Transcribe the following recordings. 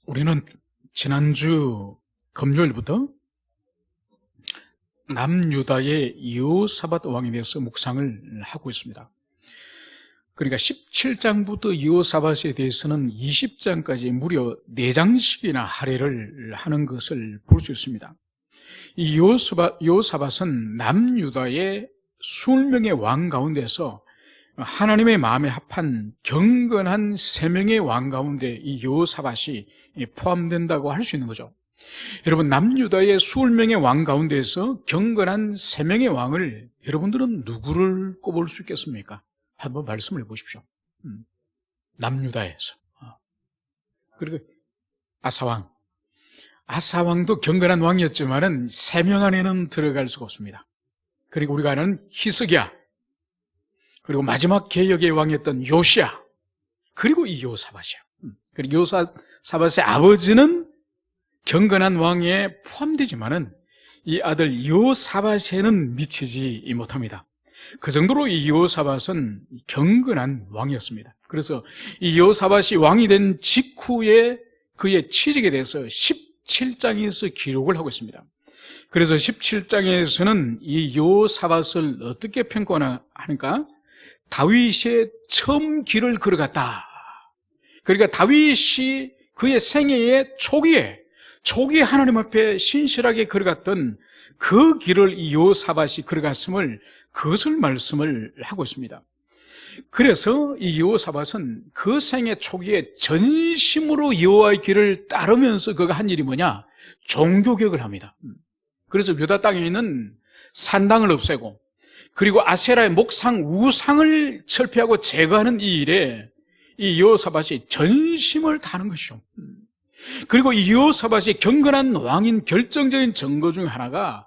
우리는 지난주 금요일부터 남유다의 여호사밧 왕에 대해서 묵상을 하고 있습니다. 그러니까 17장부터 여호사밧에 대해서는 20장까지 무려 4장씩이나 할애를 하는 것을 볼 수 있습니다. 이 여호사밧은 남유다의 20명의 왕 가운데서 하나님의 마음에 합한 경건한 3명의 왕 가운데 이 여호사밧이 포함된다고 할 수 있는 거죠. 여러분, 남유다의 20명의 왕 가운데서 경건한 3명의 왕을 여러분들은 누구를 꼽을 수 있겠습니까? 한번 말씀을 해보십시오. 남유다에서. 그리고 아사왕도 경건한 왕이었지만은 3명 안에는 들어갈 수가 없습니다. 그리고 우리가 아는 히스기야, 그리고 마지막 개역의 왕이었던 요시야, 그리고 이 여호사밧이에요. 그리고 여호사밧의 아버지는 경건한 왕에 포함되지만은 이 아들 여호사밧에는 미치지 못합니다. 그 정도로 이 여호사밧은 경건한 왕이었습니다. 그래서 이 여호사밧이 왕이 된 직후에 그의 취직에 대해서 17장에서 기록을 하고 있습니다. 그래서 17장에서는 이 여호사밧을 어떻게 평가하는가? 다윗의 처음 길을 걸어갔다. 그러니까 다윗이 그의 생애의 초기에 하나님 앞에 신실하게 걸어갔던 그 길을 이 여호사밧이 걸어갔음을, 그것을 말씀을 하고 있습니다. 그래서 이 여호사밧은 그 생애 초기에 전심으로 여호와의 길을 따르면서 그가 한 일이 뭐냐? 종교개혁을 합니다. 그래서 유다 땅에 있는 산당을 없애고, 그리고 아세라의 목상 우상을 철폐하고 제거하는 이 일에 이 여호사밧이 전심을 다하는 것이죠. 그리고 이 여호사밧이 경건한 왕인 결정적인 증거 중 하나가,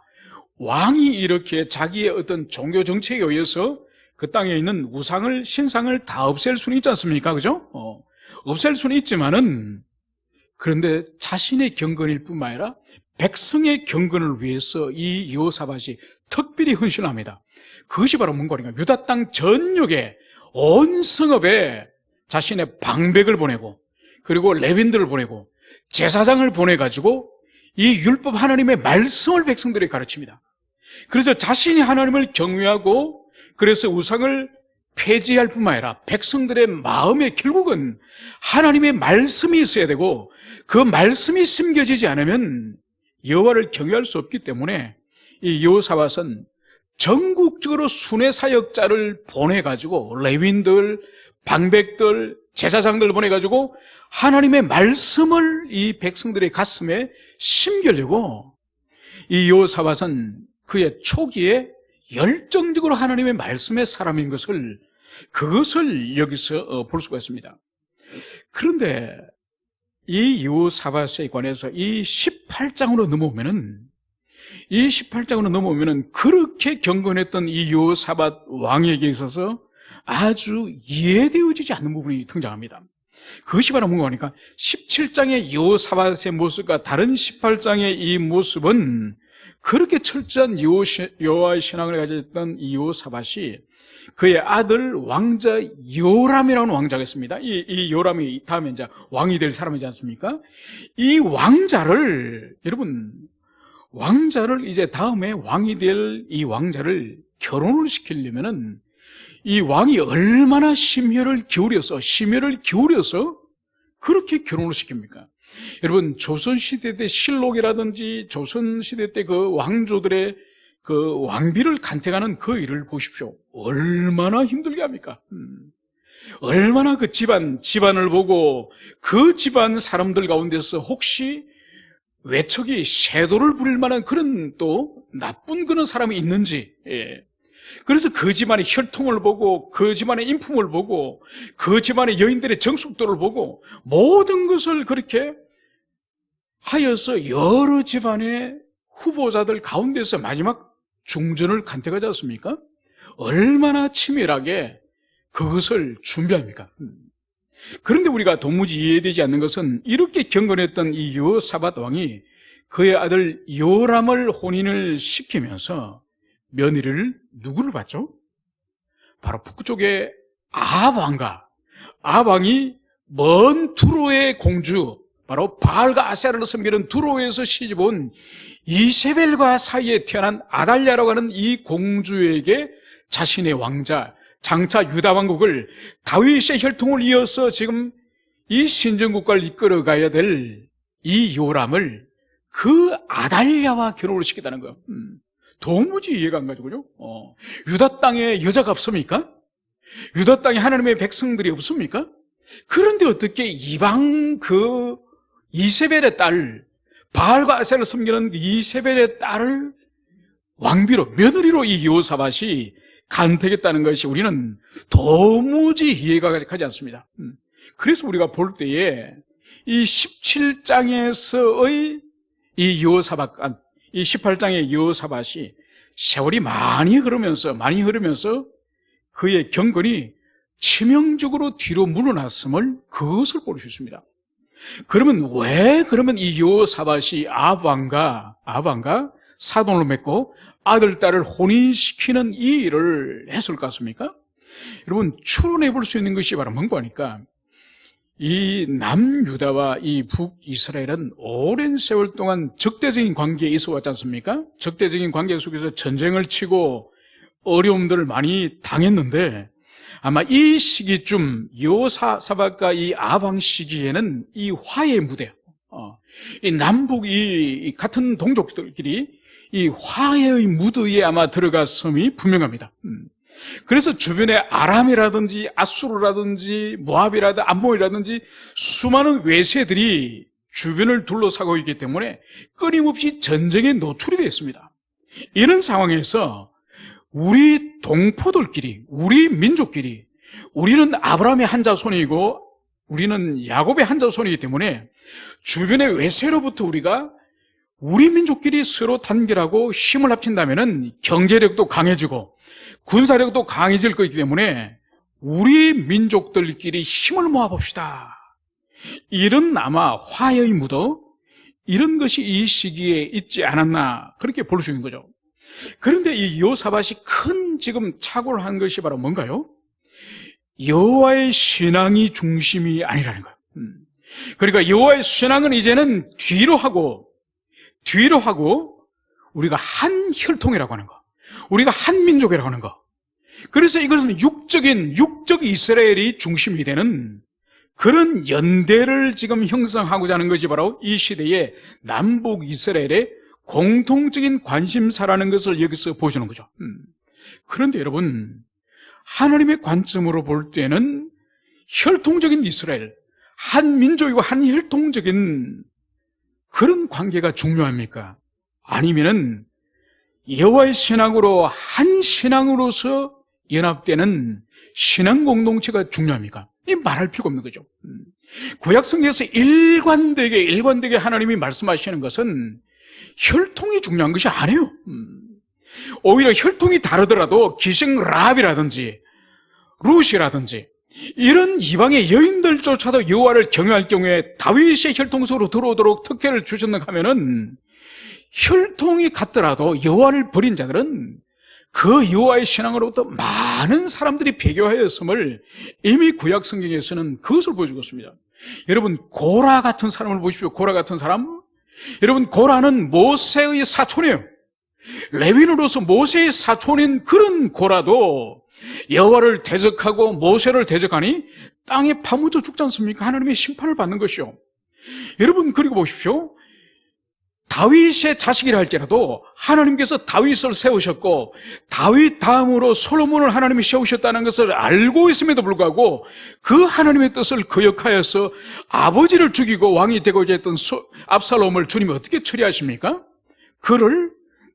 왕이 이렇게 자기의 어떤 종교 정책에 의해서 그 땅에 있는 우상을, 신상을 다 없앨 수는 있지 않습니까? 그죠? 없앨 수는 있지만은, 그런데 자신의 경건일 뿐만 아니라 백성의 경건을 위해서 이 여호사밧이 특별히 헌신합니다. 그것이 바로 뭔가, 유다 땅 전역에 온 성읍에 자신의 방백을 보내고, 그리고 레윈들을 보내고, 제사장을 보내가지고 이 율법 하나님의 말씀을 백성들에게 가르칩니다. 그래서 자신이 하나님을 경외하고, 그래서 우상을 폐지할 뿐만 아니라 백성들의 마음에 결국은 하나님의 말씀이 있어야 되고, 그 말씀이 심겨지지 않으면 여호와를 경외할 수 없기 때문에 이 여호사밧은 전국적으로 순회사역자를 보내가지고, 레윈들, 방백들, 제사장들 보내가지고 하나님의 말씀을 이 백성들의 가슴에 심기려고, 이 여호사밧은 그의 초기에 열정적으로 하나님의 말씀의 사람인 것을, 그것을 여기서 볼 수가 있습니다. 그런데 이 여호사밧에 관해서 이 18장으로 넘어오면은 그렇게 경건했던 이 여호사밧 왕에게 있어서 아주 이해되어지지 않는 부분이 등장합니다. 그것이 바로 뭔가 하니까 17장의 여호사밧의 모습과 다른 18장의 이 모습은, 그렇게 철저한 여호와의 신앙을 가졌던 이 여호사밧이 그의 아들 왕자 요람이라는 왕자가 있습니다. 이 요람이 다음에 이제 왕이 될 사람이지 않습니까? 이 왕자를 이제 다음에 왕이 될 이 왕자를 결혼을 시키려면은 이 왕이 얼마나 심혈을 기울여서 그렇게 결혼을 시킵니까? 여러분, 조선시대 때 실록이라든지 조선시대 때 그 왕조들의 그 왕비를 간택하는 그 일을 보십시오. 얼마나 힘들게 합니까? 얼마나 그 집안을 보고 그 집안 사람들 가운데서 혹시 외척이 섀도를 부릴 만한 그런 또 나쁜 그런 사람이 있는지, 그래서 그 집안의 혈통을 보고, 그 집안의 인품을 보고, 그 집안의 여인들의 정숙도를 보고, 모든 것을 그렇게 하여서 여러 집안의 후보자들 가운데서 마지막 중전을 간택하지 않습니까? 얼마나 치밀하게 그것을 준비합니까? 그런데 우리가 도무지 이해되지 않는 것은, 이렇게 경건했던 이 여호사밧 왕이 그의 아들 요람을 혼인을 시키면서 며느리를 누구를 받죠? 바로 북쪽의 아합 왕이 먼 두로의 공주 바로 바알과 아세라를 섬기는 두로에서 시집온 이세벨과 사이에 태어난 아달랴라고 하는 이 공주에게 자신의 왕자, 장차 유다 왕국을 다윗의 혈통을 이어서 지금 이 신정국가를 이끌어가야 될 이 요람을 그 아달랴와 결혼을 시키다는 거예요. 도무지 이해가 안 가죠, 그죠? 유다 땅에 여자가 없습니까? 유다 땅에 하나님의 백성들이 없습니까? 그런데 어떻게 이방 그 이세벨의 딸, 바알과 아세라를 섬기는 이세벨의 딸을 왕비로, 며느리로 이 여호사밧이 간택했다는 것이 우리는 도무지 이해가 가지 않습니다. 그래서 우리가 볼 때에 이 17장에서의 이 여호사밧, 이 18장의 여호사밧이 세월이 많이 흐르면서 그의 경건이 치명적으로 뒤로 물러났음을 그것을 볼 수 있습니다. 그러면 이 여호사밧이 아합왕과 사돈을 맺고 아들, 딸을 혼인시키는 이 일을 했을 것 같습니까? 여러분, 추론해 볼 수 있는 것이 바로 뭔가 하니까 이 남유다와 이 북이스라엘은 오랜 세월 동안 적대적인 관계에 있어 왔지 않습니까? 적대적인 관계 속에서 전쟁을 치고 어려움들을 많이 당했는데 아마 이 시기쯤 여호사밧과 이 아합 시기에는 이 화해의 무대, 이 남북 이 같은 동족들끼리 이 화해의 무드에 아마 들어갔음이 분명합니다. 그래서 주변에 아람이라든지 아수르라든지 모압이라든지 암몬이라든지 수많은 외세들이 주변을 둘러싸고 있기 때문에 끊임없이 전쟁에 노출이 되어 있습니다. 이런 상황에서 우리 동포들끼리, 우리 민족끼리, 우리는 아브라함의 한 자손이고 우리는 야곱의 한 자손이기 때문에 주변의 외세로부터 우리 민족끼리 서로 단결하고 힘을 합친다면 경제력도 강해지고 군사력도 강해질 것이기 때문에 우리 민족들끼리 힘을 모아봅시다. 이런 아마 화해의 무도 이런 것이 이 시기에 있지 않았나 그렇게 볼 수 있는 거죠. 그런데 이 여호사밧이 큰 지금 착오를 한 것이 바로 뭔가요? 여호와의 신앙이 중심이 아니라는 거예요. 그러니까 여호와의 신앙은 이제는 뒤로 하고 우리가 한 혈통이라고 하는 거, 우리가 한 민족이라고 하는 거. 그래서 이것은 육적 이스라엘이 중심이 되는 그런 연대를 지금 형성하고자 하는 것이 바로 이 시대의 남북 이스라엘의 공통적인 관심사라는 것을 여기서 보여주는 거죠. 그런데 여러분, 하나님의 관점으로 볼 때는 혈통적인 이스라엘, 한 민족이고 한 혈통적인 그런 관계가 중요합니까? 아니면은 여호와의 신앙으로 한 신앙으로서 연합되는 신앙 공동체가 중요합니까? 이 말할 필요가 없는 거죠. 구약 성경에서 일관되게 하나님이 말씀하시는 것은 혈통이 중요한 것이 아니에요. 오히려 혈통이 다르더라도 기생 라합이라든지 룻이라든지 이런 이방의 여인들조차도 여호와를 경외할 경우에 다윗의 혈통 속으로 들어오도록 특혜를 주셨는가 하면은 혈통이 같더라도 여호와를 버린 자들은 그 여호와의 신앙으로부터 많은 사람들이 배교하였음을 이미 구약 성경에서는 그것을 보여주고 있습니다. 여러분, 고라 같은 사람을 보십시오. 고라 같은 사람. 여러분, 고라는 모세의 사촌이에요. 레위인으로서 모세의 사촌인 그런 고라도 여호와를 대적하고 모세를 대적하니 땅에 파묻혀 죽지 않습니까? 하나님의 심판을 받는 것이요. 여러분, 그리고 보십시오. 다윗의 자식이라 할지라도 하나님께서 다윗을 세우셨고 다윗 다음으로 솔로몬을 하나님이 세우셨다는 것을 알고 있음에도 불구하고 그 하나님의 뜻을 거역하여서 아버지를 죽이고 왕이 되고자 했던 압살롬을 주님이 어떻게 처리하십니까? 그를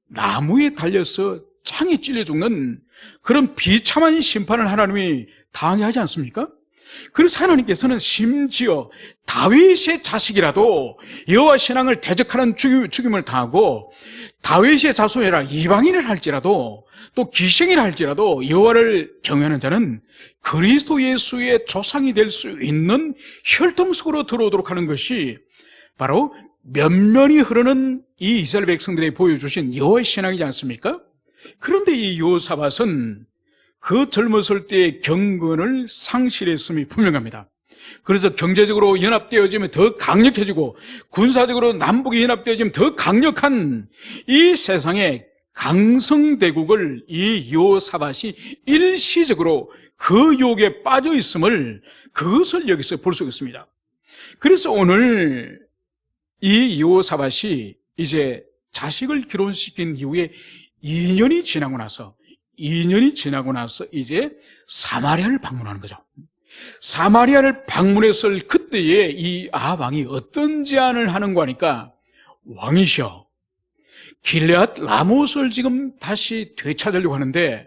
나무에 달려서 창에 찔려 죽는 그런 비참한 심판을 하나님이 당하게 하지 않습니까? 그래서 하나님께서는 심지어 다윗의 자식이라도 여호와 신앙을 대적하는 죽임을 당하고 다윗의 자손이라 이방인을 할지라도 또 기생이라 할지라도 여호와를 경외하는 자는 그리스도 예수의 조상이 될 수 있는 혈통 속으로 들어오도록 하는 것이 바로 면면이 흐르는 이 이스라엘 백성들이 보여주신 여호와의 신앙이지 않습니까? 그런데 이 여호사밧은 그 젊었을 때의 경건을 상실했음이 분명합니다. 그래서 경제적으로 연합되어지면 더 강력해지고 군사적으로 남북이 연합되어지면 더 강력한 이 세상의 강성대국을 이 여호사밧이 일시적으로 그 유혹에 빠져 있음을, 그것을 여기서 볼 수 있습니다. 그래서 오늘 이 여호사밧이 이제 자식을 결혼시킨 이후에 2년이 지나고 나서 이제 사마리아를 방문하는 거죠. 사마리아를 방문했을 그때에 이 아합 왕이 어떤 제안을 하는가 하니까, 왕이시여, 길앗 라못을 지금 다시 되찾으려고 하는데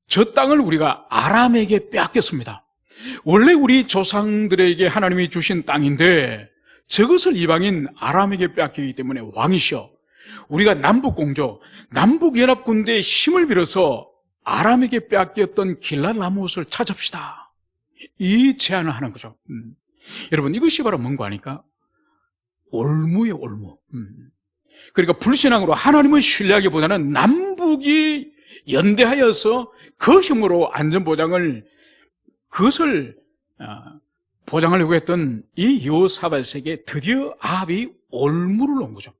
저 땅을 우리가 아람에게 빼앗겼습니다. 원래 우리 조상들에게 하나님이 주신 땅인데 저것을 이방인 아람에게 빼앗기기 때문에 왕이시여, 우리가 남북공조, 남북연합군대의 힘을 빌어서 아람에게 빼앗겼던 길앗 라못을 찾읍시다. 이 제안을 하는 거죠. 여러분, 이것이 바로 뭔가 하니까 올무예요, 올무. 그러니까 불신앙으로 하나님을 신뢰하기보다는 남북이 연대하여서 그 힘으로 안전보장을, 그것을 보장하려고 했던 이 여호사밧에게 드디어 아합이 올무를 놓은 거죠.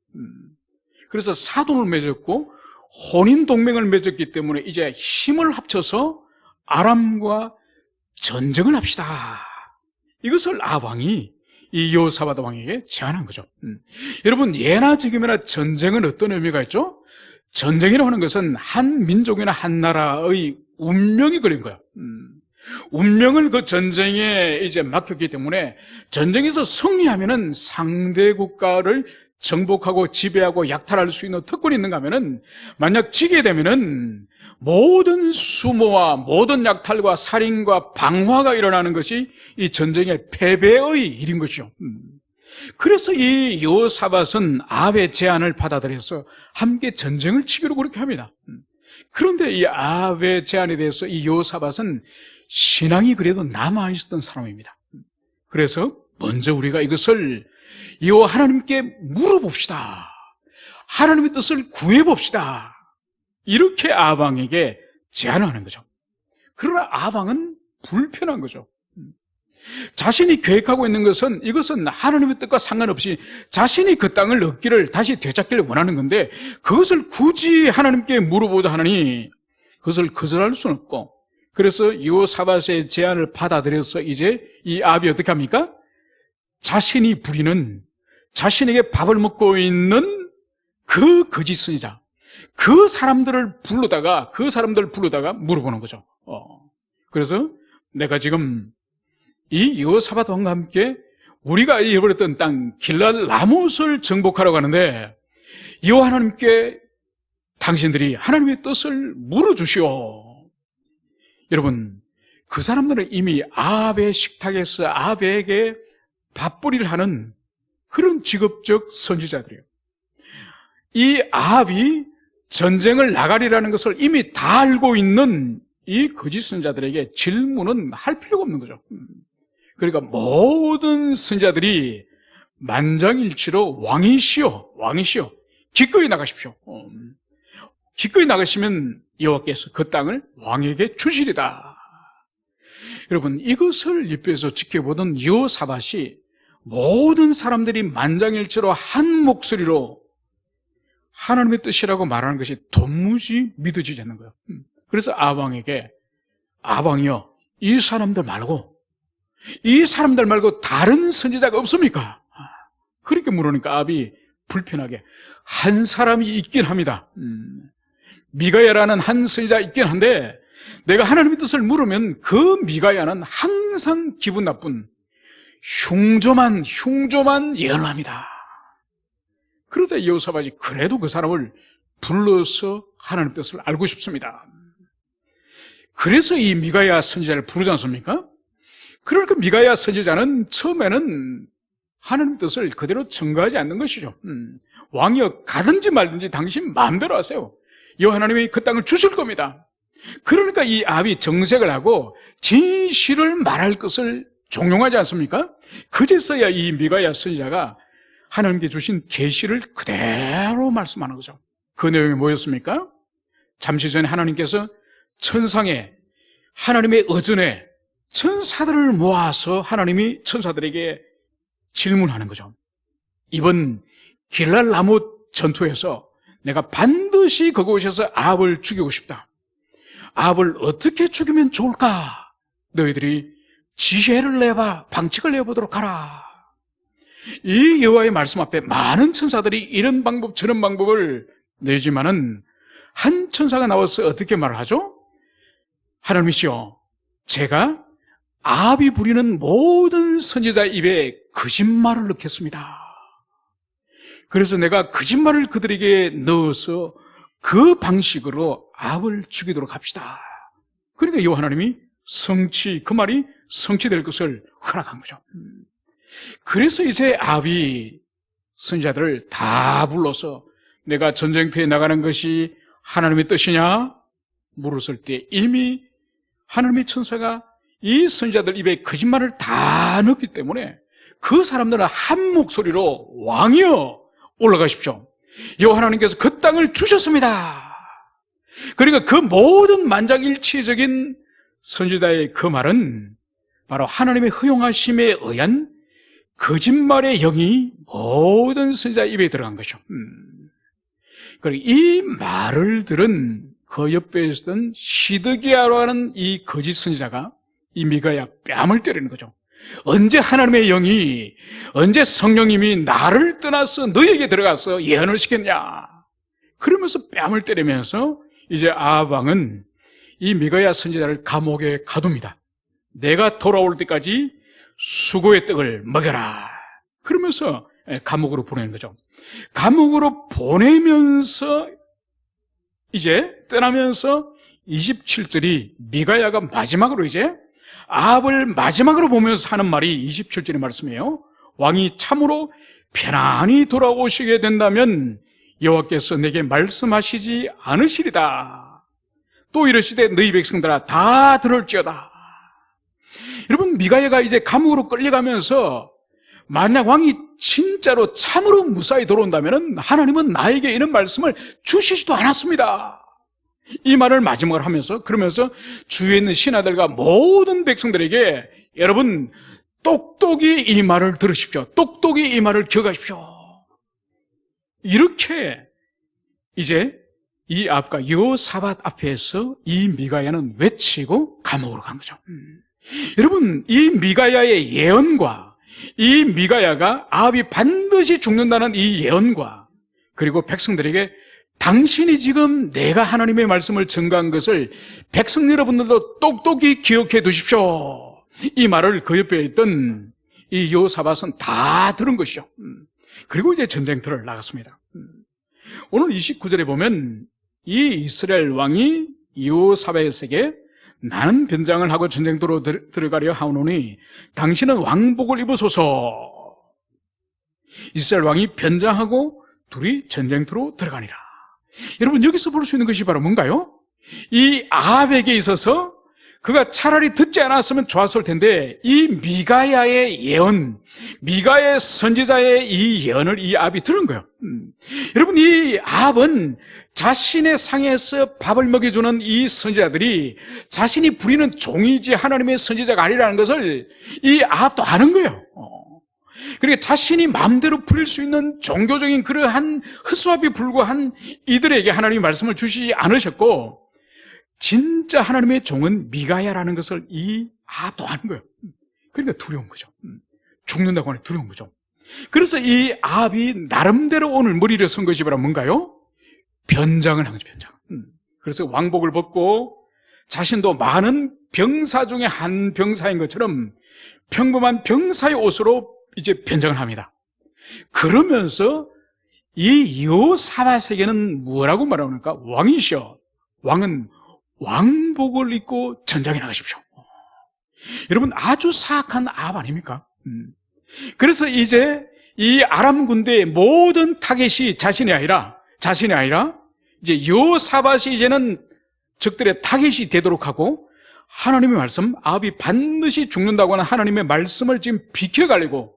그래서 사돈을 맺었고 혼인동맹을 맺었기 때문에 이제 힘을 합쳐서 아람과 전쟁을 합시다. 이것을 아합 왕이 이 여호사밧 왕에게 제안한 거죠. 여러분, 예나 지금이나 전쟁은 어떤 의미가 있죠? 전쟁이라고 하는 것은 한 민족이나 한 나라의 운명이 걸린 거예요. 운명을 그 전쟁에 이제 맡겼기 때문에 전쟁에서 승리하면은 상대 국가를 정복하고 지배하고 약탈할 수 있는 특권이 있는가 하면은, 만약 지게 되면은 모든 수모와 모든 약탈과 살인과 방화가 일어나는 것이 이 전쟁의 패배의 일인 것이죠. 그래서 이 여호사밧은 아합의 제안을 받아들여서 함께 전쟁을 치기로 그렇게 합니다. 그런데 이 아합의 제안에 대해서 이 여호사밧은 신앙이 그래도 남아있었던 사람입니다. 그래서 먼저 우리가 이것을 여호와 하나님께 물어봅시다. 하나님의 뜻을 구해봅시다. 이렇게 아합 왕에게 제안을 하는 거죠. 그러나 아합 왕은 불편한 거죠. 자신이 계획하고 있는 것은, 이것은 하나님의 뜻과 상관없이 자신이 그 땅을 얻기를, 다시 되찾기를 원하는 건데, 그것을 굳이 하나님께 물어보자 하느니 그것을 거절할 수는 없고, 그래서 여호사밧의 제안을 받아들여서 이제 이 아합이 어떻게 합니까? 자신이 부리는, 자신에게 밥을 먹고 있는 그 거짓 선지자, 그 사람들을 부르다가 물어보는 거죠. 그래서 내가 지금 이 여호사밧 왕과 함께 우리가 잃어버렸던 땅 길앗 라못을 정복하라고 하는데, 여호와 하나님께 당신들이 하나님의 뜻을 물어주시오. 여러분, 그 사람들은 이미 아합의 식탁에서 아합에게 밥벌이를 하는 그런 직업적 선지자들이에요. 이 아합이 전쟁을 나가리라는 것을 이미 다 알고 있는 이 거짓 선지자들에게 질문은 할 필요가 없는 거죠. 그러니까 모든 선지자들이 만장일치로 왕이시여, 기꺼이 나가십시오. 기꺼이 나가시면 여호와께서 그 땅을 왕에게 주시리다. 여러분, 이것을 옆에서 지켜보던 여호사밧이 모든 사람들이 만장일치로 한 목소리로 하나님의 뜻이라고 말하는 것이 도무지 믿어지지 않는 거예요. 그래서 아합 왕에게, 아합 왕이여, 이 사람들 말고 다른 선지자가 없습니까? 그렇게 물으니까 아합이 불편하게, 한 사람이 있긴 합니다. 미가야라는 한 선지자 있긴 한데, 내가 하나님의 뜻을 물으면 그 미가야는 항상 기분 나쁜 흉조만 예언을 합니다. 그러자 여호사밧이 그래도 그 사람을 불러서 하나님의 뜻을 알고 싶습니다. 그래서 이 미가야 선지자를 부르지 않습니까? 그러니까 미가야 선지자는 처음에는 하나님의 뜻을 그대로 증거하지 않는 것이죠. 왕이여, 가든지 말든지 당신 마음대로 하세요. 여호와 하나님이 그 땅을 주실 겁니다. 그러니까 이 아합이 정색을 하고 진실을 말할 것을 종용하지 않습니까? 그제서야 이 미가야 선지자가 하나님께 주신 계시를 그대로 말씀하는 거죠. 그 내용이 뭐였습니까? 잠시 전에 하나님께서 천상에 하나님의 어전에 천사들을 모아서 하나님이 천사들에게 질문하는 거죠. 이번 길랄 나무 전투에서 내가 반드시 그곳에서 아합을 죽이고 싶다. 아합을 어떻게 죽이면 좋을까? 너희들이 지혜를 내봐, 방책을 내보도록 하라. 이 여호와의 말씀 앞에 많은 천사들이 이런 방법 저런 방법을 내지만은 한 천사가 나와서 어떻게 말을 하죠? 하나님이시여, 제가 아합이 부리는 모든 선지자 입에 거짓말을 넣겠습니다. 그래서 내가 거짓말을 그들에게 넣어서 그 방식으로 아합을 죽이도록 합시다. 그러니까 여호와 하나님이 그 말이 성취될 것을 허락한 거죠. 그래서 이제 아합이 선지자들을 다 불러서 내가 전쟁터에 나가는 것이 하나님의 뜻이냐? 물었을 때 이미 하나님의 천사가 이 선지자들 입에 거짓말을 다 넣었기 때문에 그 사람들은 한 목소리로 왕이여 올라가십시오. 여호와 하나님께서 그 땅을 주셨습니다. 그러니까 그 모든 만장일치적인 선지자의 그 말은 바로 하나님의 허용하심에 의한 거짓말의 영이 모든 선지자 입에 들어간 거죠. 그리고 이 말을 들은 그 옆에 있었던 시드기야로 하는 이 거짓 선지자가 이 미가야 뺨을 때리는 거죠. 언제 하나님의 영이, 언제 성령님이 나를 떠나서 너에게 들어가서 예언을 시켰냐? 그러면서 뺨을 때리면서 이제 아합 왕은 이 미가야 선지자를 감옥에 가둡니다. 내가 돌아올 때까지 수고의 떡을 먹여라. 그러면서 감옥으로 보내는 거죠. 감옥으로 보내면서 이제 떠나면서 27절이 미가야가 마지막으로 이제 아합을 마지막으로 보면서 하는 말이 27절의 말씀이에요. 왕이 참으로 편안히 돌아오시게 된다면 여호와께서 내게 말씀하시지 않으시리다. 또 이러시되 너희 백성들아 다 들을지어다. 여러분, 미가야가 이제 감옥으로 끌려가면서 만약 왕이 진짜로 참으로 무사히 돌아온다면 하나님은 나에게 이런 말씀을 주시지도 않았습니다. 이 말을 마지막으로 하면서 그러면서 주위에 있는 신하들과 모든 백성들에게 여러분 똑똑히 이 말을 들으십시오. 똑똑히 이 말을 기억하십시오. 이렇게 이제 이 아합과 여호사밧 앞에서 이 미가야는 외치고 감옥으로 간 거죠. 여러분, 이 미가야의 예언과 이 미가야가 아합이 반드시 죽는다는 이 예언과 그리고 백성들에게 당신이 지금 내가 하나님의 말씀을 증거한 것을 백성 여러분들도 똑똑히 기억해 두십시오. 이 말을 그 옆에 있던 이 여호사밧은 다 들은 것이죠. 그리고 이제 전쟁터를 나갔습니다. 오늘 29절에 보면 이 이스라엘 왕이 여호사밧에게 나는 변장을 하고 전쟁터로 들어가려 하오노니 당신은 왕복을 입으소서. 이스라엘 왕이 변장하고 둘이 전쟁터로 들어가니라. 여러분, 여기서 볼 수 있는 것이 바로 뭔가요? 이 아합에게 있어서 그가 차라리 듣지 않았으면 좋았을 텐데 이 미가야의 예언, 미가의 선지자의 이 예언을 이 아합이 들은 거예요. 여러분, 이 아합은 자신의 상에서 밥을 먹여주는 이 선지자들이 자신이 부리는 종이지 하나님의 선지자가 아니라는 것을 이 아합도 아는 거예요. 그러니까 자신이 마음대로 부릴 수 있는 종교적인 그러한 허수아비 불구한 이들에게 하나님이 말씀을 주시지 않으셨고 진짜 하나님의 종은 미가야라는 것을 이 아합도 아는 거예요. 그러니까 두려운 거죠. 죽는다고 하니 두려운 거죠. 그래서 이 아합이 나름대로 오늘 머리를 쓴 것이 바로 뭔가요? 변장을 한 거죠, 변장. 그래서 왕복을 벗고 자신도 많은 병사 중에 한 병사인 것처럼 평범한 병사의 옷으로 이제 변장을 합니다. 그러면서 이 여호사밧에게는 뭐라고 말합니까? 왕이시여, 왕은 왕복을 입고 전장에 나가십시오. 여러분, 아주 사악한 아합 아닙니까? 그래서 이제 이 아람 군대의 모든 타겟이 자신이 아니라 이제 여호사밧이 이제는 적들의 타겟이 되도록 하고 하나님의 말씀, 아합이 반드시 죽는다고 하는 하나님의 말씀을 지금 비켜가려고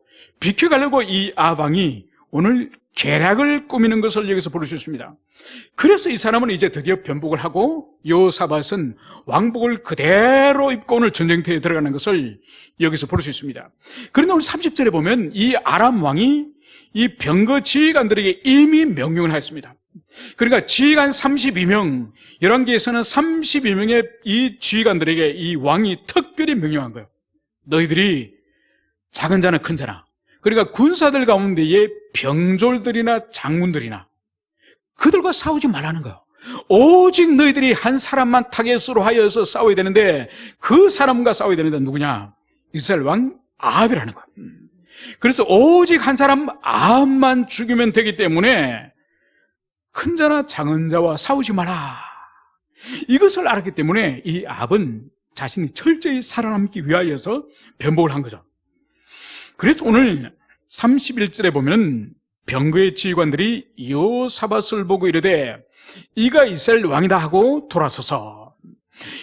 이 아합 왕이 오늘 계략을 꾸미는 것을 여기서 볼 수 있습니다. 그래서 이 사람은 이제 드디어 변복을 하고 여호사밧은 왕복을 그대로 입고 오늘 전쟁터에 들어가는 것을 여기서 볼 수 있습니다. 그런데 오늘 30절에 보면 이 아람 왕이 이 병거 지휘관들에게 이미 명령을 하였습니다. 그러니까 지휘관 32명, 열왕기에서는 32명의 이 지휘관들에게 이 왕이 특별히 명령한 거예요. 너희들이 작은 자나 큰 자나, 그러니까 군사들 가운데의 병졸들이나 장군들이나 그들과 싸우지 말라는 거예요. 오직 너희들이 한 사람만 타겟으로 하여서 싸워야 되는데, 그 사람과 싸워야 되는데 누구냐? 이스라엘 왕 아합이라는 거예요. 그래서 오직 한 사람 아합만 죽이면 되기 때문에 큰 자나 작은 자와 싸우지 마라. 이것을 알았기 때문에 이 아합은 자신이 철저히 살아남기 위하여서 변복을 한 거죠. 그래서 오늘 31절에 보면 병거의 지휘관들이 여호사밧을 보고 이르되 이가 이스라엘 왕이다 하고 돌아서서,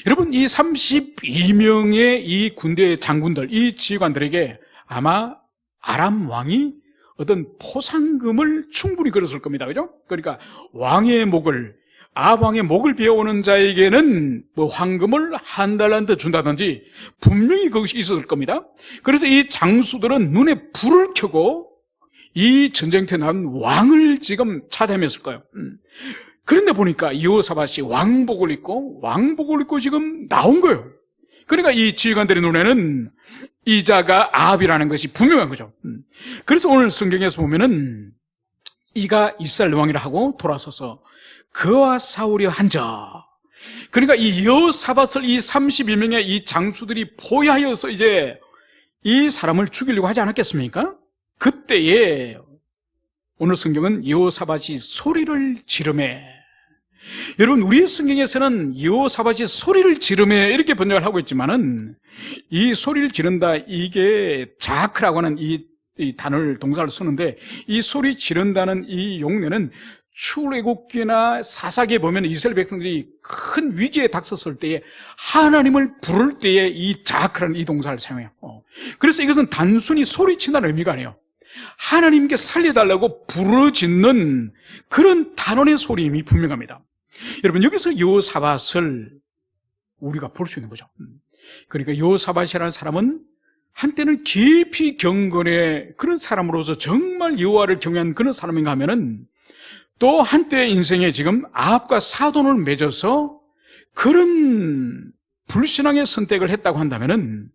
여러분 이 32명의 이 군대의 장군들, 이 지휘관들에게 아마 아람 왕이 어떤 포상금을 충분히 걸었을 겁니다. 그죠? 그러니까 왕의 목을, 아합왕의 목을 베어오는 자에게는 뭐 황금을 한 달란트 준다든지 분명히 그것이 있었을 겁니다. 그래서 이 장수들은 눈에 불을 켜고 이 전쟁터에 나온 왕을 지금 찾아내었을 거예요. 그런데 보니까 여호사밧이 왕복을 입고 지금 나온 거예요. 그러니까 이 지휘관들의 눈에는 이자가 아합이라는 것이 분명한 거죠. 그래서 오늘 성경에서 보면은 이가 이스라엘 왕이라 하고 돌아서서 그와 싸우려 한자. 그러니까 이 여호사밧을 이 32명의 이 장수들이 포위하여서 이제 이 사람을 죽이려고 하지 않았겠습니까? 그때에 오늘 성경은 여호사밧이 소리를 지르매. 여러분 우리의 성경에서는 여호사밧이 소리를 지르매 이렇게 번역을 하고 있지만은 이 소리를 지른다, 이게 자크라고 하는 이 단어를, 동사를 쓰는데, 이 소리 지른다는 이 용례는 출애굽기나 사사기에 보면 이스라엘 백성들이 큰 위기에 닥쳤을 때에 하나님을 부를 때에 이 자크라는 이 동사를 사용해요. 그래서 이것은 단순히 소리친다는 의미가 아니에요. 하나님께 살려달라고 부르짖는 그런 단원의 소리임이 분명합니다. 여러분 여기서 여호사밧을 우리가 볼 수 있는 거죠. 그러니까 여호사밧이라는 사람은 한때는 깊이 경건의 그런 사람으로서 정말 여호와를 경외한 그런 사람인가 하면은, 또 한때 인생에 지금 아합과 사돈을 맺어서 그런 불신앙의 선택을 했다고 한다면은,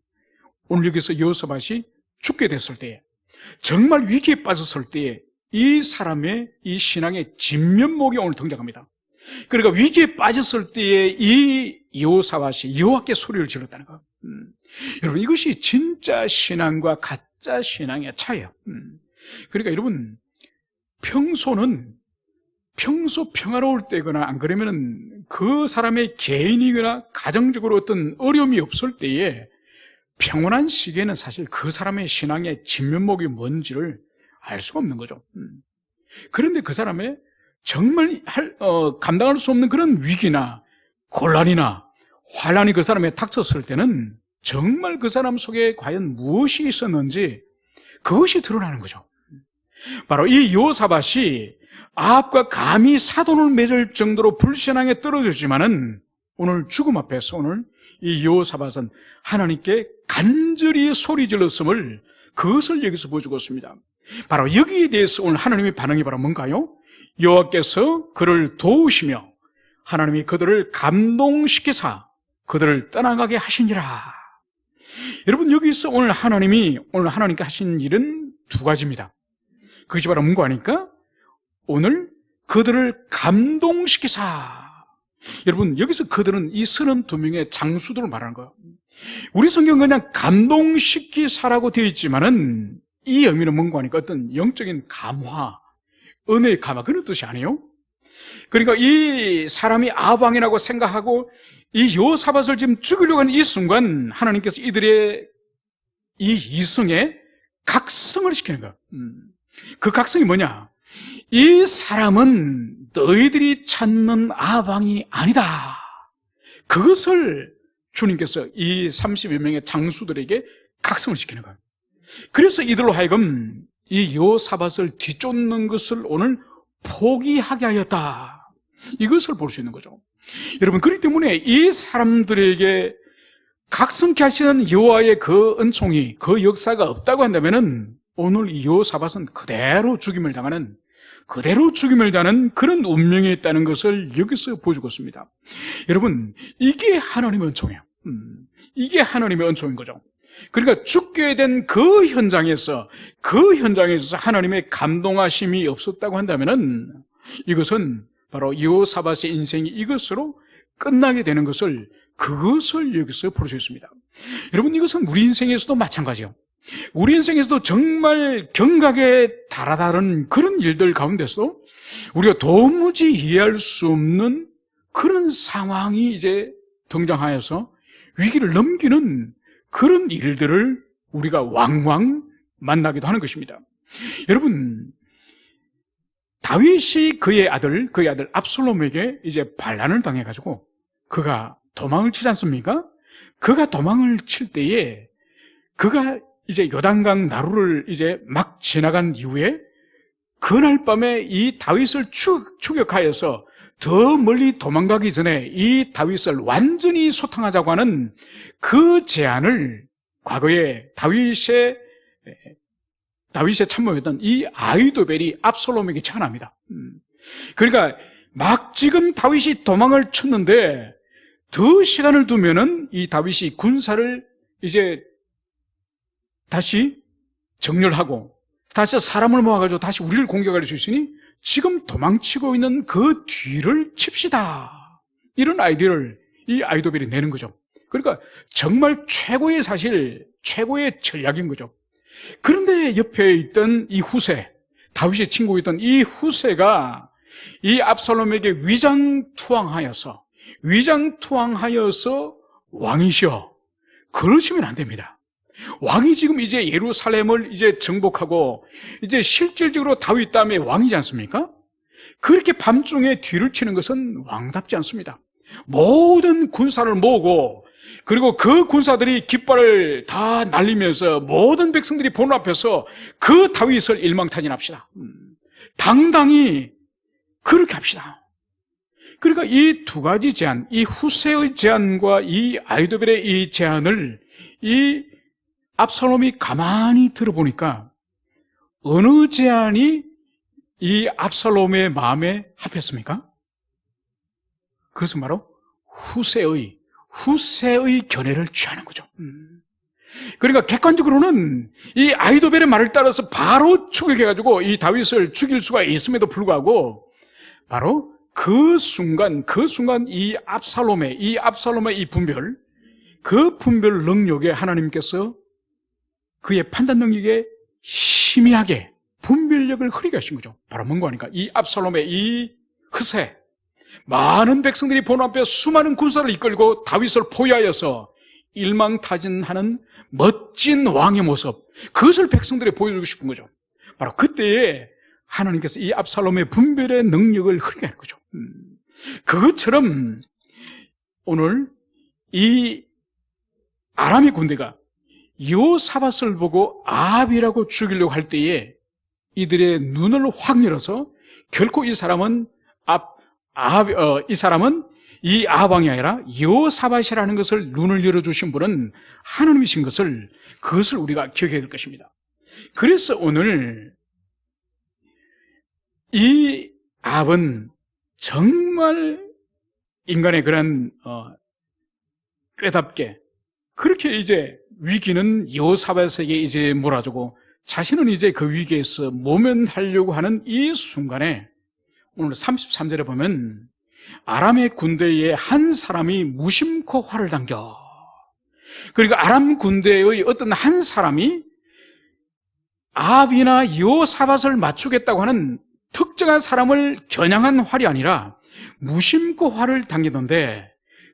오늘 여기서 여호사밧이 죽게 됐을 때에, 정말 위기에 빠졌을 때에 이 사람의 이 신앙의 진면목이 오늘 등장합니다. 그러니까 위기에 빠졌을 때에 이 여호사밧이 여호와께 소리를 질렀다는 거. 여러분 이것이 진짜 신앙과 가짜 신앙의 차이예요. 그러니까 여러분 평소 평화로울 때거나 안 그러면은 그 사람의 개인이거나 가정적으로 어떤 어려움이 없을 때에 평온한 시기에는 사실 그 사람의 신앙의 진면목이 뭔지를 알 수가 없는 거죠. 그런데 그 사람의 정말 감당할 수 없는 그런 위기나 곤란이나 환란이 그 사람에 닥쳤을 때는 정말 그 사람 속에 과연 무엇이 있었는지 그것이 드러나는 거죠. 바로 이 여호사밧이 아합과 감히 사돈을 맺을 정도로 불신앙에 떨어졌지만은 오늘 죽음 앞에서 오늘 이 여호사밧은 하나님께 간절히 소리 질렀음을, 그것을 여기서 보여주고 있습니다. 바로 여기에 대해서 오늘 하나님의 반응이 바로 뭔가요? 여호와께서 그를 도우시며 하나님이 그들을 감동시키사 그들을 떠나가게 하시니라. 여러분 여기서 오늘 하나님께 하신 일은 두 가지입니다. 그것이 바로 뭔가 하니까 오늘 그들을 감동시키사. 여러분 여기서 그들은 이 32명의 장수들을 말하는 거예요. 우리 성경은 그냥 감동시키사라고 되어 있지만은 이 의미는 뭔가 하니까 어떤 영적인 감화, 은혜의 감화, 그런 뜻이 아니에요. 그러니까 이 사람이 아합왕이라고 생각하고 이 여호사밧을 지금 죽이려고 하는 이 순간 하나님께서 이들의 이 이성에 각성을 시키는 거예요. 그 각성이 뭐냐? 이 사람은 너희들이 찾는 아합왕이 아니다. 그것을 주님께서 이 30여 명의 장수들에게 각성을 시키는 거예요. 그래서 이들로 하여금 이 여호사밧을 뒤쫓는 것을 오늘 포기하게 하였다. 이것을 볼 수 있는 거죠. 여러분, 그렇기 때문에 이 사람들에게 각성케 하시는 여호와의 그 은총이, 그 역사가 없다고 한다면은 오늘 이 여호사밧은 그대로 죽임을 당하는 그런 운명에 있다는 것을 여기서 보여주고 있습니다. 여러분, 이게 하나님의 은총이에요. 이게 하나님의 은총인 거죠. 그러니까 죽게 된 그 현장에서 하나님의 감동하심이 없었다고 한다면은 이것은 바로 여호사밧의 인생이 이것으로 끝나게 되는 그것을 여기서 볼 수 있습니다. 여러분, 이것은 우리 인생에서도 마찬가지예요. 우리 인생에서도 정말 경각에 달아다른 그런 일들 가운데서 우리가 도무지 이해할 수 없는 그런 상황이 이제 등장하여서 위기를 넘기는 그런 일들을 우리가 왕왕 만나기도 하는 것입니다. 여러분, 다윗이 그의 아들 압살롬에게 이제 반란을 당해가지고 그가 도망을 치지 않습니까? 그가 도망을 칠 때에 그가 이제 요단강 나루를 이제 막 지나간 이후에 그날 밤에 이 다윗을 추격하여서 더 멀리 도망가기 전에 이 다윗을 완전히 소탕하자고 하는 그 제안을 과거에 다윗의 참모였던 이 아히도벨이 압살롬에게 제안합니다. 그러니까 막 지금 다윗이 도망을 쳤는데 더 시간을 두면은 이 다윗이 군사를 이제 다시 정렬하고 다시 사람을 모아가지고 다시 우리를 공격할 수 있으니 지금 도망치고 있는 그 뒤를 칩시다. 이런 아이디어를 이 아히도벨이 내는 거죠. 그러니까 정말 최고의 전략인 거죠. 그런데 옆에 있던 이 후세, 다윗의 친구였던 이 후세가 이 압살롬에게 위장투항하여서 왕이시여, 그러시면 안 됩니다. 왕이 지금 이제 예루살렘을 이제 정복하고 이제 실질적으로 다윗 다음에 왕이지 않습니까? 그렇게 밤중에 뒤를 치는 것은 왕답지 않습니다. 모든 군사를 모으고 그리고 그 군사들이 깃발을 다 날리면서 모든 백성들이 보는 앞에서 그 다윗을 일망타진합시다. 당당히 그렇게 합시다. 그러니까 이 두 가지 제안, 이 후세의 제안과 이 아히도벨의 이 제안을 이 압살롬이 가만히 들어보니까 어느 제안이 이 압살롬의 마음에 합했습니까? 그것은 바로 후세의 견해를 취하는 거죠. 그러니까 객관적으로는 이 아히도벨의 말을 따라서 바로 추격해가지고 이 다윗을 죽일 수가 있음에도 불구하고 바로 그 순간 이 압살롬의 이 분별, 그 분별 능력에 하나님께서 그의 판단 능력에 희미하게 분별력을 흐리게 하신 거죠. 바로 뭔가 하니까 이 압살롬의 이 흐세, 많은 백성들이 보는 앞에 수많은 군사를 이끌고 다윗을 포위하여서 일망타진하는 멋진 왕의 모습, 그것을 백성들이 보여주고 싶은 거죠. 바로 그때에 하나님께서 이 압살롬의 분별의 능력을 흐리게 하는 거죠. 그것처럼 오늘 이 아람의 군대가 여호사밧을 보고 아합이라고 죽이려고 할 때에 이들의 눈을 확 열어서 결코 이 사람은 이 아합 왕이 아니라 여호사밧이라는 것을 눈을 열어주신 분은 하나님이신 그것을 우리가 기억해야 될 것입니다. 그래서 오늘 이 아합은 정말 인간의 그런 꾀답게 그렇게 이제 위기는 여호사밧에게 이제 몰아주고 자신은 이제 그 위기에서 모면하려고 하는 이 순간에 오늘 33절에 보면 아람의 군대에 한 사람이 무심코 활을 당겨, 그러니까 아람 군대의 어떤 한 사람이 아합이나 여호사밧을 맞추겠다고 하는 특정한 사람을 겨냥한 활이 아니라 무심코 활을 당기던데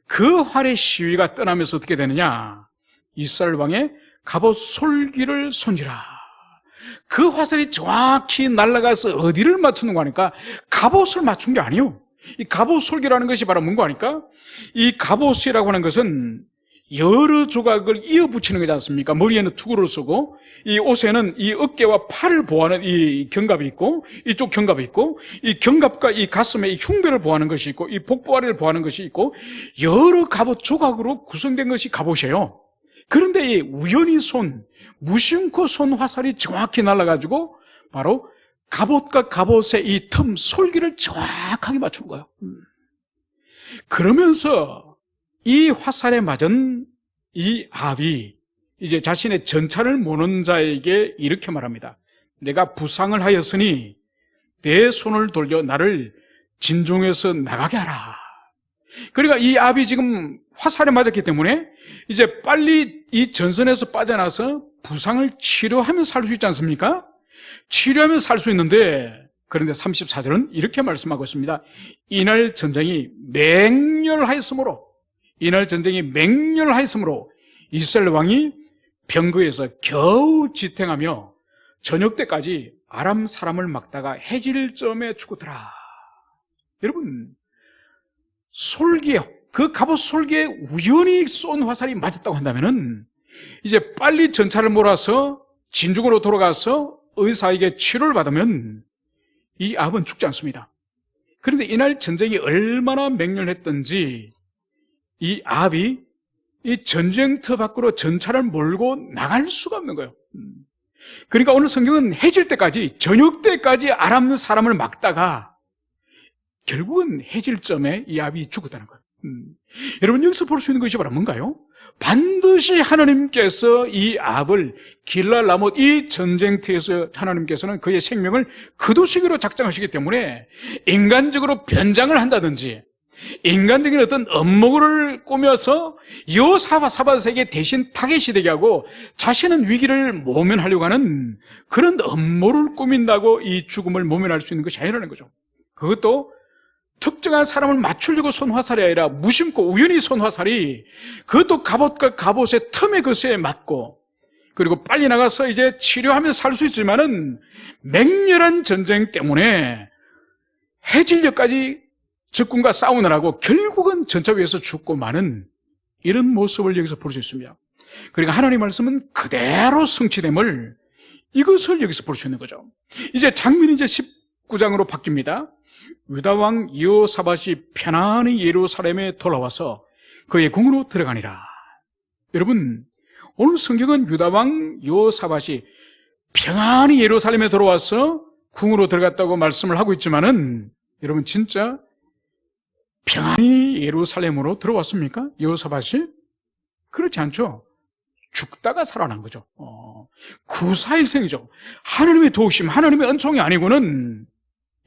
그 활의 시위가 떠나면서 어떻게 되느냐, 이스라엘 왕의 갑옷 솔기를 손지라. 그 화살이 정확히 날아가서 어디를 맞추는가 하니까 갑옷을 맞춘 게 아니에요. 이 갑옷 솔기라는 것이 바로 뭔가 하니까 이 갑옷이라고 하는 것은 여러 조각을 이어 붙이는 거지 않습니까? 머리에는 투구를 쓰고, 이 옷에는 이 어깨와 팔을 보호하는 이 견갑이 있고, 이쪽 견갑이 있고, 이 견갑과 이 가슴에 이 흉배를 보호하는 것이 있고, 이 복부 아래를 보호하는 것이 있고, 여러 갑옷 조각으로 구성된 것이 갑옷이에요. 그런데 이 우연히 무심코 쏜 화살이 정확히 날아가지고, 바로 갑옷과 갑옷의 이 틈, 솔기를 정확하게 맞춘 거예요. 그러면서 이 화살에 맞은 이 아합이 이제 자신의 전차를 모는 자에게 이렇게 말합니다. 내가 부상을 하였으니 내 손을 돌려 나를 진중에서 나가게 하라. 그러니까 이 아합이 지금 화살에 맞았기 때문에 이제 빨리 이 전선에서 빠져나서 부상을 치료하며 살 수 있지 않습니까? 치료하며 살 수 있는데, 그런데 34절은 이렇게 말씀하고 있습니다. 이날 전쟁이 맹렬하였으므로 이스라엘 왕이 병거에서 겨우 지탱하며 저녁 때까지 아람 사람을 막다가 해질점에 죽었더라. 여러분, 그 갑옷 솔기에 우연히 쏜 화살이 맞았다고 한다면은 이제 빨리 전차를 몰아서 진중으로 돌아가서 의사에게 치료를 받으면 이 아합은 죽지 않습니다. 그런데 이날 전쟁이 얼마나 맹렬했던지 이 아합이 이 전쟁터 밖으로 전차를 몰고 나갈 수가 없는 거예요. 그러니까 오늘 성경은 해질 때까지, 저녁 때까지 아람 사람을 막다가 결국은 해질점에 이 아합이 죽었다는 거예요. 여러분, 여기서 볼 수 있는 것이 바로 뭔가요? 반드시 하나님께서 이 아합을 길랄 라못, 이 전쟁터에서 하나님께서는 그의 생명을 거두시기로 작정하시기 때문에 인간적으로 변장을 한다든지 인간적인 어떤 음모를 꾸며서 여호사밧에게 대신 타겟이 되게 하고 자신은 위기를 모면하려고 하는 그런 음모를 꾸민다고 이 죽음을 모면할 수 있는 것이 아니라는 거죠. 그것도 특정한 사람을 맞추려고 쏜 화살이 아니라 무심코 우연히 쏜 화살이, 그것도 갑옷과 갑옷의 틈에 그새에 맞고, 그리고 빨리 나가서 이제 치료하며 살 수 있지만은 맹렬한 전쟁 때문에 해질녘까지 적군과 싸우느라고 결국은 전차 위에서 죽고 마는 이런 모습을 여기서 볼 수 있습니다. 그러니까 하나님의 말씀은 그대로 성취됨을, 이것을 여기서 볼 수 있는 거죠. 이제 장면이 이제 19장으로 바뀝니다. 유다왕 여호사밧이 편안히 예루살렘에 돌아와서 그의 궁으로 들어가니라. 여러분, 오늘 성경은 유다왕 여호사밧이 평안히 예루살렘에 돌아와서 궁으로 들어갔다고 말씀을 하고 있지만은, 여러분 진짜 평안히 예루살렘으로 들어왔습니까? 여호사밧이? 그렇지 않죠. 죽다가 살아난 거죠. 구사일생이죠. 하나님의 도우심, 하나님의 은총이 아니고는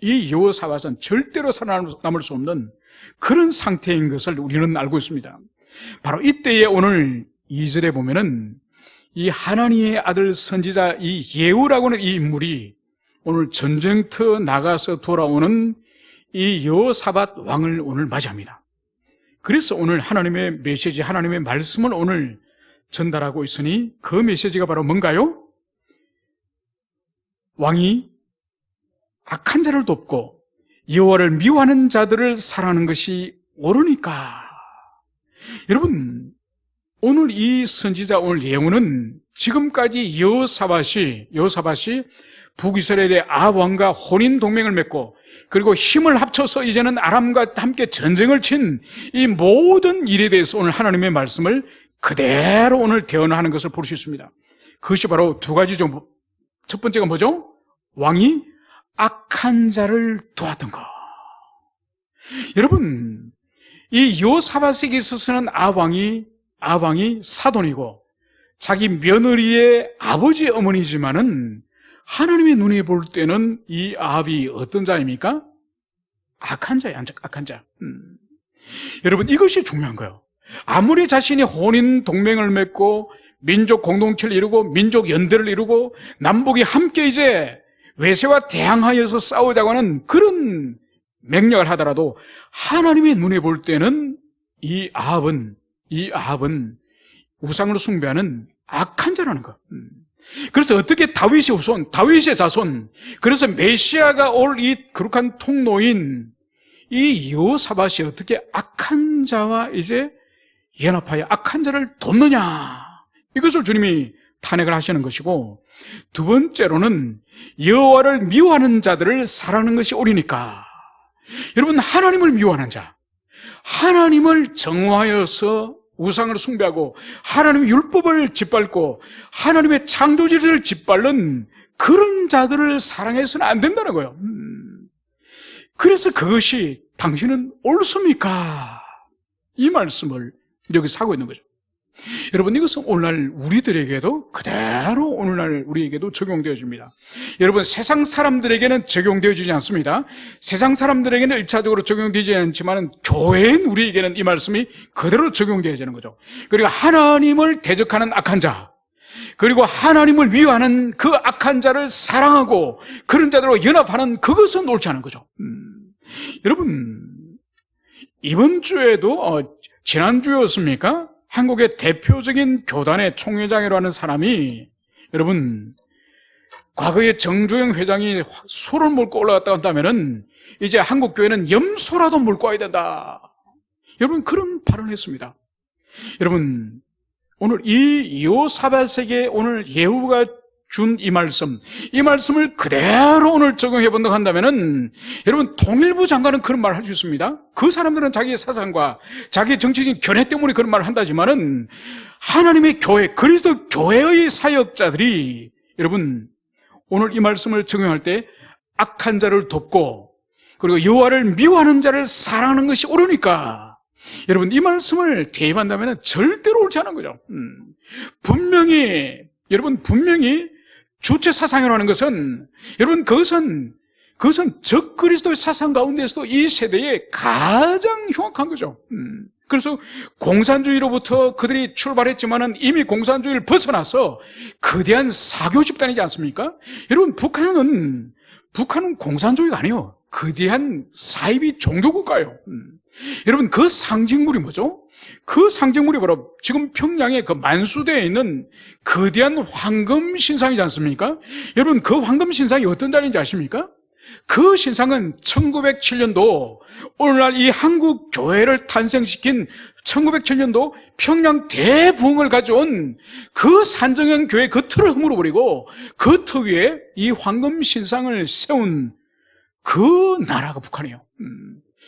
이 여호사밧은 절대로 살아남을 수 없는 그런 상태인 것을 우리는 알고 있습니다. 바로 이때에 오늘 2절에 보면은 이 하나님의 아들 선지자 이 예후라고 하는 이 인물이 오늘 전쟁터 나가서 돌아오는 이 여호사밧 왕을 오늘 맞이합니다. 그래서 오늘 하나님의 메시지, 하나님의 말씀을 오늘 전달하고 있으니 그 메시지가 바로 뭔가요? 왕이 악한 자를 돕고 여호와를 미워하는 자들을 사랑하는 것이 옳으니까. 여러분, 오늘 이 선지자 오늘 예후는 지금까지 여호사밧이 북이스라엘의 아합 왕과 혼인 동맹을 맺고 그리고 힘을 합쳐서 이제는 아람과 함께 전쟁을 친 이 모든 일에 대해서 오늘 하나님의 말씀을 그대로 오늘 대언하는 것을 볼 수 있습니다. 그것이 바로 두 가지죠. 첫 번째가 뭐죠? 왕이 악한 자를 도왔던 것. 여러분, 이 여호사밧에게 있어서는 아합 왕이 사돈이고 자기 며느리의 아버지 어머니지만은 하나님의 눈에 볼 때는 이 아합이 어떤 자입니까? 악한 자예요, 악한 자. 여러분, 이것이 중요한 거예요. 아무리 자신이 혼인 동맹을 맺고 민족 공동체를 이루고 민족 연대를 이루고 남북이 함께 이제 외세와 대항하여서 싸우자고 하는 그런 맹력을 하더라도 하나님의 눈에 볼 때는 이 아합은 우상을 숭배하는 악한 자라는 것. 그래서 어떻게 다윗의 후손, 다윗의 자손, 그래서 메시아가 올 이 거룩한 통로인 이 여호사밧이 어떻게 악한 자와 이제 연합하여 악한 자를 돕느냐? 이것을 주님이 탄핵을 하시는 것이고, 두 번째로는 여호와를 미워하는 자들을 사랑하는 것이 옳으니까. 여러분, 하나님을 미워하는 자, 하나님을 정화하여서 우상을 숭배하고 하나님의 율법을 짓밟고 하나님의 창조질을 짓밟는 그런 자들을 사랑해서는 안 된다는 거예요. 그래서 그것이 당신은 옳습니까? 이 말씀을 여기서 하고 있는 거죠. 여러분, 이것은 오늘날 우리들에게도 그대로 오늘날 우리에게도 적용되어집니다. 여러분, 세상 사람들에게는 적용되어지지 않습니다. 세상 사람들에게는 1차적으로 적용되지 않지만 교회인 우리에게는 이 말씀이 그대로 적용되어지는 거죠. 그리고 하나님을 대적하는 악한 자, 그리고 하나님을 미워하는 그 악한 자를 사랑하고 그런 자들로 연합하는 그것은 옳지 않은 거죠. 여러분, 이번 주에도 지난주였습니까? 한국의 대표적인 교단의 총회장이라고 하는 사람이, 여러분, 과거에 정주영 회장이 소를 몰고 올라갔다 한다면은 이제 한국교회는 염소라도 몰고 와야 된다. 여러분, 그런 발언을 했습니다. 여러분, 오늘 이 여호사밧에게 오늘 예후가 준 이 말씀을 그대로 오늘 적용해 본다고 한다면은, 여러분, 통일부 장관은 그런 말을 할 수 있습니다. 그 사람들은 자기의 사상과 자기의 정치적인 견해 때문에 그런 말을 한다지만은, 하나님의 교회, 그리스도 교회의 사역자들이, 여러분, 오늘 이 말씀을 적용할 때 악한 자를 돕고, 그리고 여호와를 미워하는 자를 사랑하는 것이 옳으니까, 여러분, 이 말씀을 대입한다면 절대로 옳지 않은 거죠. 분명히 주체 사상이라고 하는 것은, 여러분, 그것은 적그리스도의 사상 가운데서도 이 세대에 가장 흉악한 거죠. 그래서 공산주의로부터 그들이 출발했지만은 이미 공산주의를 벗어나서 거대한 사교 집단이지 않습니까? 여러분, 북한은 공산주의가 아니에요. 거대한 사이비 종교국가예요. 여러분, 그 상징물이 뭐죠? 그 상징물이 바로 지금 평양에 그 만수대에 있는 거대한 황금 신상이지 않습니까? 여러분, 그 황금 신상이 어떤 자리인지 아십니까? 그 신상은 1907년도 오늘날 이 한국 교회를 탄생시킨 1907년도 평양 대부흥을 가져온 그 산정형 교회 그 틀을 허물어버리고 그 터 위에 이 황금 신상을 세운 그 나라가 북한이에요.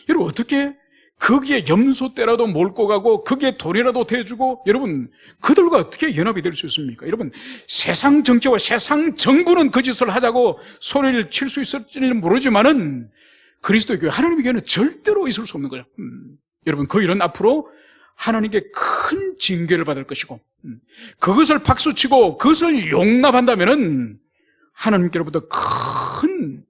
여러분, 어떻게 거기에 염소떼라도 몰고 가고 거기에 돌이라도 대주고, 여러분, 그들과 어떻게 연합이 될 수 있습니까? 여러분, 세상 정치와 세상 정부는 그 짓을 하자고 소리를 칠 수 있을지는 모르지만은 그리스도의 교회, 하나님의 교회는 절대로 있을 수 없는 거죠. 여러분, 그 일은 앞으로 하나님께 큰 징계를 받을 것이고, 그것을 박수치고 그것을 용납한다면은 하나님께로부터 큰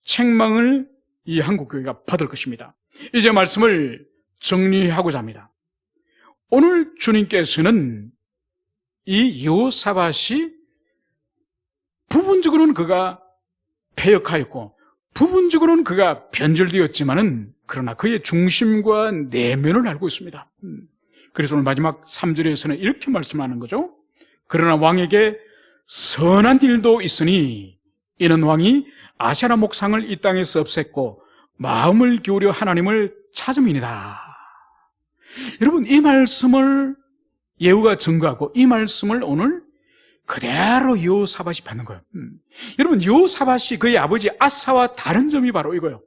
책망을 이 한국교회가 받을 것입니다. 이제 말씀을 정리하고자 합니다. 오늘 주님께서는 이 여호사밧이 부분적으로는 그가 패역하였고 부분적으로는 그가 변절되었지만은 그러나 그의 중심과 내면을 알고 있습니다. 그래서 오늘 마지막 3절에서는 이렇게 말씀하는 거죠. 그러나 왕에게 선한 일도 있으니 이는 왕이 아세라 목상을 이 땅에서 없앴고 마음을 기울여 하나님을 찾음이니라. 여러분, 이 말씀을 예후가 증거하고 이 말씀을 오늘 그대로 여호사밧이 받는 거예요. 여러분, 여호사밧이 그의 아버지 아사와 다른 점이 바로 이거예요.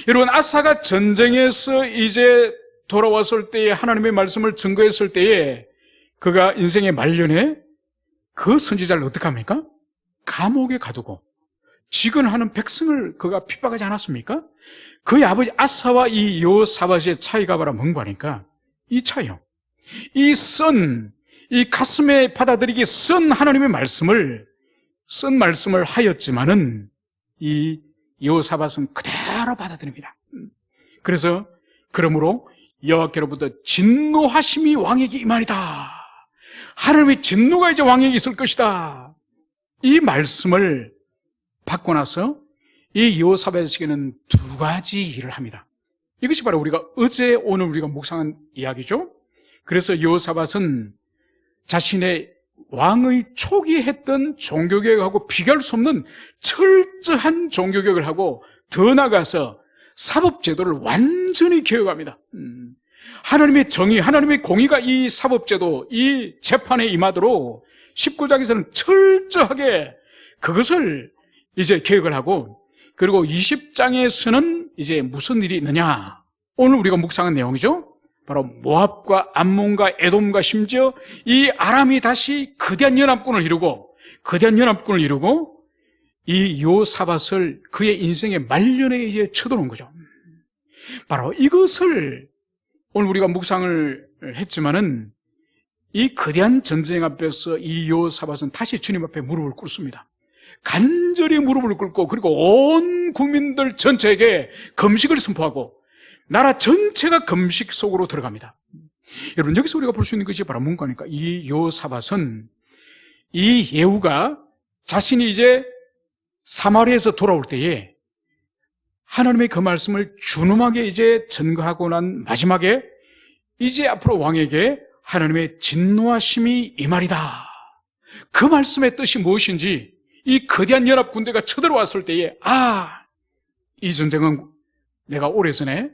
여러분, 아사가 전쟁에서 이제 돌아왔을 때에 하나님의 말씀을 증거했을 때에 그가 인생의 말년에 그 선지자를 어떻게 합니까? 감옥에 가두고 지근하는 백성을 그가 핍박하지 않았습니까? 그의 아버지 아사와 이 여호사밧의 차이가 바로 뭔가 하니까 이 차이요. 이 가슴에 받아들이기 쓴 하나님의 말씀을 하였지만은 이 여호사밧은 그대로 받아들입니다. 그래서 그러므로 여호와께로부터 진노하심이 왕에게 임하리다. 하나님의 진노가 이제 왕에게 있을 것이다. 이 말씀을 받고 나서 이 여호사밧에게는 두 가지 일을 합니다. 이것이 바로 어제 오늘 우리가 묵상한 이야기죠. 그래서 여호사밧은 자신의 왕의 초기에 했던 종교개혁하고 비교할 수 없는 철저한 종교개혁을 하고 더 나아가서 사법제도를 완전히 개혁합니다. 하나님의 정의, 하나님의 공의가 이 사법제도, 이 재판에 임하도록 19장에서는 철저하게 그것을 이제 계획을 하고, 그리고 20장에서는 이제 무슨 일이 있느냐. 오늘 우리가 묵상한 내용이죠. 바로 모압과 암몬과 에돔과 심지어 이 아람이 다시 거대한 연합군을 이루고 이 여호사밧을 그의 인생의 말년에 이제 쳐도는 거죠. 바로 이것을 오늘 우리가 묵상을 했지만은 이 거대한 전쟁 앞에서 이 여호사밧은 다시 주님 앞에 무릎을 꿇습니다. 간절히 무릎을 꿇고, 그리고 온 국민들 전체에게 금식을 선포하고 나라 전체가 금식 속으로 들어갑니다. 여러분, 여기서 우리가 볼 수 있는 것이 바로 뭔가니까, 이 여호사밧은 이 예후가 자신이 이제 사마리아에서 돌아올 때에 하나님의 그 말씀을 준엄하게 이제 전거하고 난 마지막에 이제 앞으로 왕에게 하나님의 진노하심이 임하리다. 그 말씀의 뜻이 무엇인지 이 거대한 연합 군대가 쳐들어왔을 때에, 이 전쟁은 내가 오래전에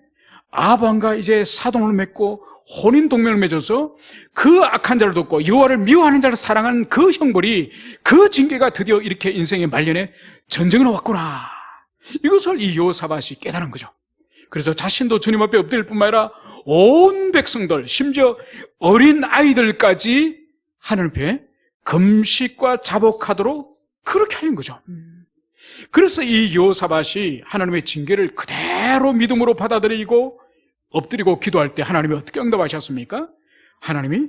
아합왕과 이제 사동을 맺고 혼인 동맹을 맺어서 그 악한 자를 돕고 여호와를 미워하는 자를 사랑하는 그 형벌이, 그 징계가 드디어 이렇게 인생의 말년에 전쟁으로 왔구나. 이것을 이 여호사밧이 깨달은 거죠. 그래서 자신도 주님 앞에 엎드릴 뿐만 아니라 온 백성들, 심지어 어린 아이들까지 하나님 앞에 금식과 자복하도록 그렇게 하는 거죠. 그래서 이 여호사밧이 하나님의 징계를 그대로 믿음으로 받아들이고 엎드리고 기도할 때 하나님이 어떻게 응답하셨습니까? 하나님이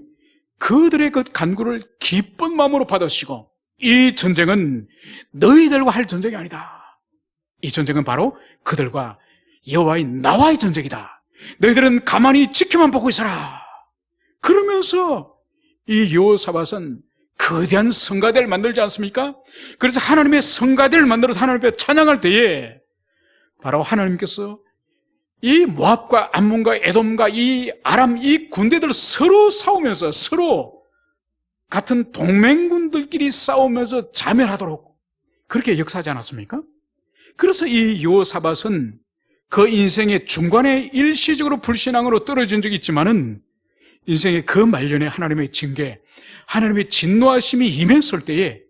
그들의 그 간구를 기쁜 마음으로 받으시고, 이 전쟁은 너희들과 할 전쟁이 아니다. 이 전쟁은 바로 그들과 여호와의 나와의 전쟁이다. 너희들은 가만히 지켜만 보고 있어라. 그러면서 이 여호사밧은 거대한 성가대를 만들지 않습니까? 그래서 하나님의 성가대를 만들어서 하나님 앞에 찬양할 때에 바로 하나님께서 이 모압과 암몬과 에돔과 이 아람, 이 군대들 서로 싸우면서, 서로 같은 동맹군들끼리 싸우면서 자멸하도록 그렇게 역사하지 않았습니까? 그래서 이 여호사밧은 그 인생의 중간에 일시적으로 불신앙으로 떨어진 적이 있지만은 인생의 그 말년에 하나님의 징계, 하나님의 진노하심이 임했을 때에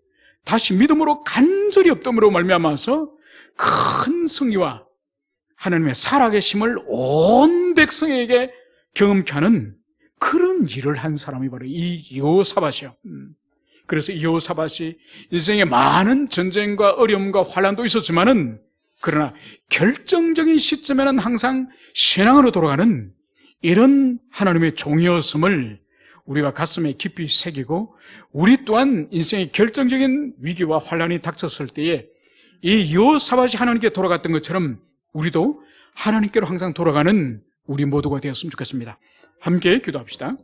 다시 믿음으로 간절히 엎드림으로 말미암아서 큰 승리와 하나님의 살아계심을 온 백성에게 경험케 하는 그런 일을 한 사람이 바로 이 여호사밧이요. 그래서 이 여호사밧이 인생에 많은 전쟁과 어려움과 환난도 있었지만은, 그러나 결정적인 시점에는 항상 신앙으로 돌아가는 이런 하나님의 종이었음을 우리가 가슴에 깊이 새기고, 우리 또한 인생의 결정적인 위기와 환난이 닥쳤을 때에 이 여호사밧이 하나님께 돌아갔던 것처럼 우리도 하나님께로 항상 돌아가는 우리 모두가 되었으면 좋겠습니다. 함께 기도합시다.